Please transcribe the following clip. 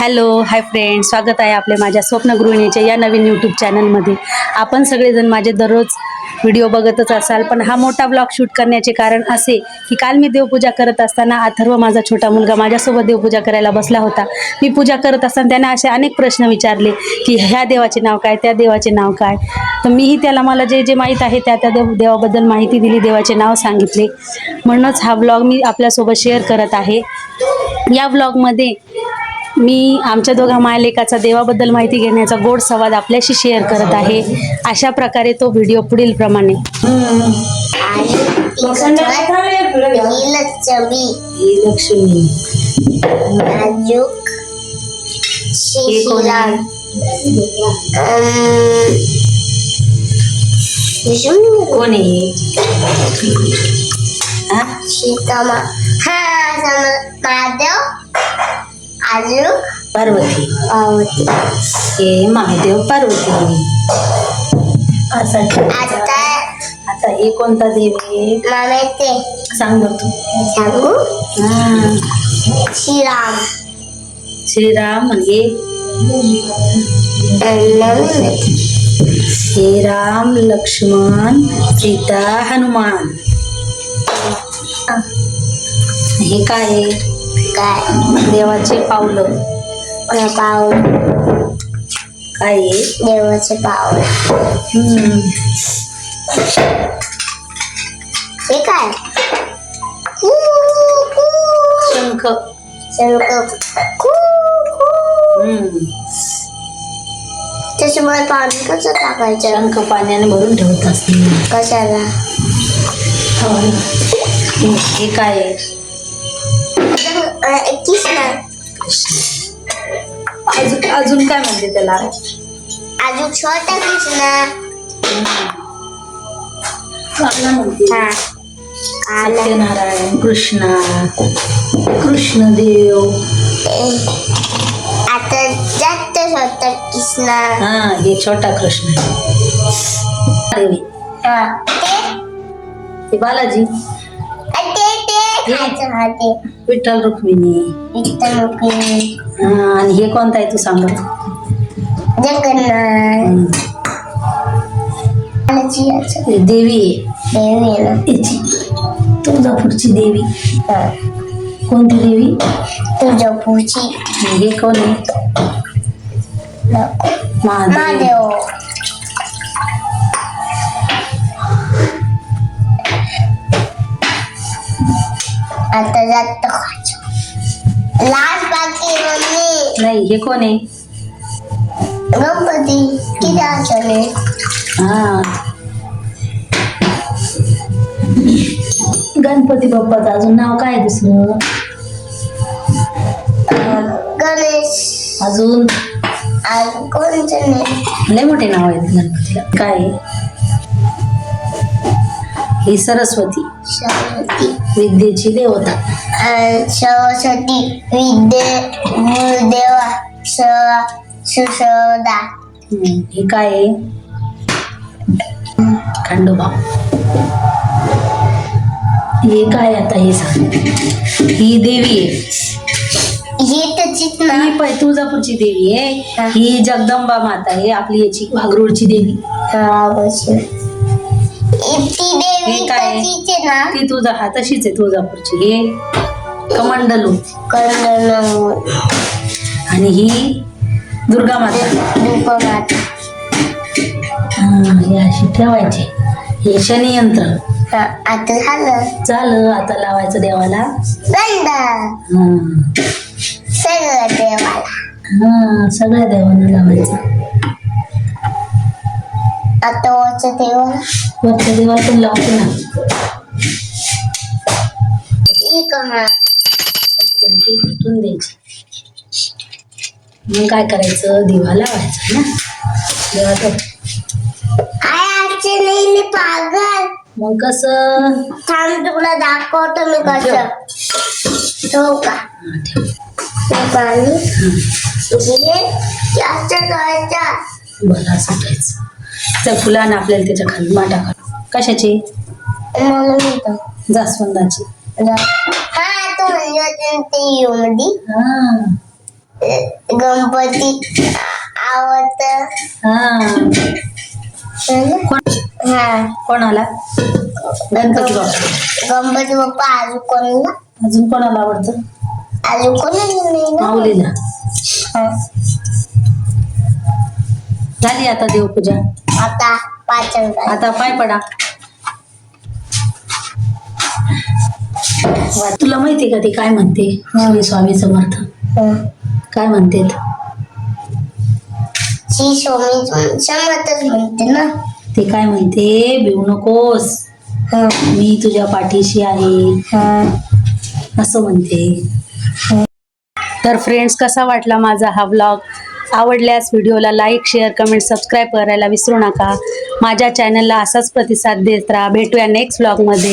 Hello hi friend, स्वागत आहे आपले माझ्या स्वप्नगृहिणीच्या या नवीन यूट्यूब चॅनलमध्ये. आपण सगळेजण माझे दररोज व्हिडिओ बघतच असाल, पण हा मोठा ब्लॉग शूट करण्याचे कारण असे की काल मी देवपूजा करत असताना अथर्व माझा छोटा मुलगा माझ्यासोबत देवपूजा करायला बसला होता. मी पूजा करत असताना त्याने असे अनेक प्रश्न विचारले की ह्या देवाचे नाव काय, त्या देवाचे नाव काय. तर मीही त्याला मला जे जे माहीत आहे त्या देवाबद्दल माहिती दिली, देवाचे नाव सांगितले. म्हणूनच हा ब्लॉग मी आपल्यासोबत शेअर करत आहे. या ब्लॉगमध्ये मी आमच्या दोघा मायलेकाचा देवाबद्दल माहिती घेण्याचा गोड संवाद आपल्याशी शेअर करत आहे. अशा प्रकारे तो व्हिडिओ पुढील प्रमाणे. लक्ष्मी कोण आहे? पार्वती. हे महादेव पार्वती. आता हे कोणता देव आहे सांग बघ तू. श्रीराम म्हणजे हे राम, लक्ष्मण, सीता, हनुमान. हे काय आहे? देवाचे पावलं. काय आहे? देवाचे पावलं. हे काय? शंख. त्याच्यामुळे पाणी कसं टाकायचं? शंख पाण्याने भरून ठेवत असते. कशाला? हे काय आहे? अजून काय म्हणते त्याला? अजून छोटा कृष्ण. सत्यनारायण, कृष्णदेव. आता जास्त छोटा कृष्ण. हे छोटा कृष्ण. देवी ते बालाजी. विठ्ठल रुक्मिणी. आणि हे कोणता आहे तू सांग? देवी. तुळजापूरची देवी. कोणती देवी? तुळजापूरची. हे कोण आहे? महादेव. आता जात लास्ट बाकी मम्मी. नाही, हे कोण आहे? गणपती. किती असले? गणपती बाप्पाचं अजून नाव काय आहे दुसरं? गणेश. अजून कोणतं नाही. लय मोठे नाव आहेत गणपतीला. काय आहे? ही सरस्वती. विद्येची देवता. सरस्वती गुरुदेवा सुशोदा. हे काय आहे? खंडोबा. हे काय आता हे सांग? ही देवी आहे. ही तुळजापूरची देवी आहे. ही जगदंबा माता आहे आपली, याची वाघरूळची देवी. हे काय? ती तुझा हा तशीच आहे तुळजापूरची. हे कमंडलू. आणि ही दुर्गा माता. हे अशी ठेवायची. हे शनियंत्र. आता झालं. आता लावायचं देवाला सगळं देवाला. सगळ्या देवांना लावायचं. आता वरच्या देवाला पण लावतो ना. भेटून द्यायची. मग काय करायचं? दिवा लावायचा ना देवाचं. पागल. मग कसं? थांब तुला दाखवतो मी कसं. ठेवू का? पाणी जास्त करायचा. बरं सुटायचं. त्या फुलानं आपल्याला त्याच्या खाली माटा काढ. कशाची? गणपती आवडत. हा हा कोणाला? गणपती बाप्पा. गणपती बाप्पा अजून कोणाला? अजून कोणाला आवडतं? अजून कोणाला नाही ना. माऊलीला. हा. झाली आता देवपूजा. आता पाचन कर. आता पाय पडा. तुला माहिती का ती काय म्हणते? श्री स्वामी समर्थ काय म्हणते? श्री स्वामी समर्थच म्हणते ना. ते काय म्हणते? भिवू नकोस, हा. मी तुझ्या पाठीशी आहे, हा. असं म्हणते. तर फ्रेंड्स, कसा वाटला माझा हा व्लॉग? आवडल्यास व्हिडिओला लाईक, शेअर, कमेंट, सबस्क्राईब करायला विसरू नका. माझ्या चॅनलला असाच प्रतिसाद देत राहा. भेटूया नेक्स्ट व्लॉगमध्ये.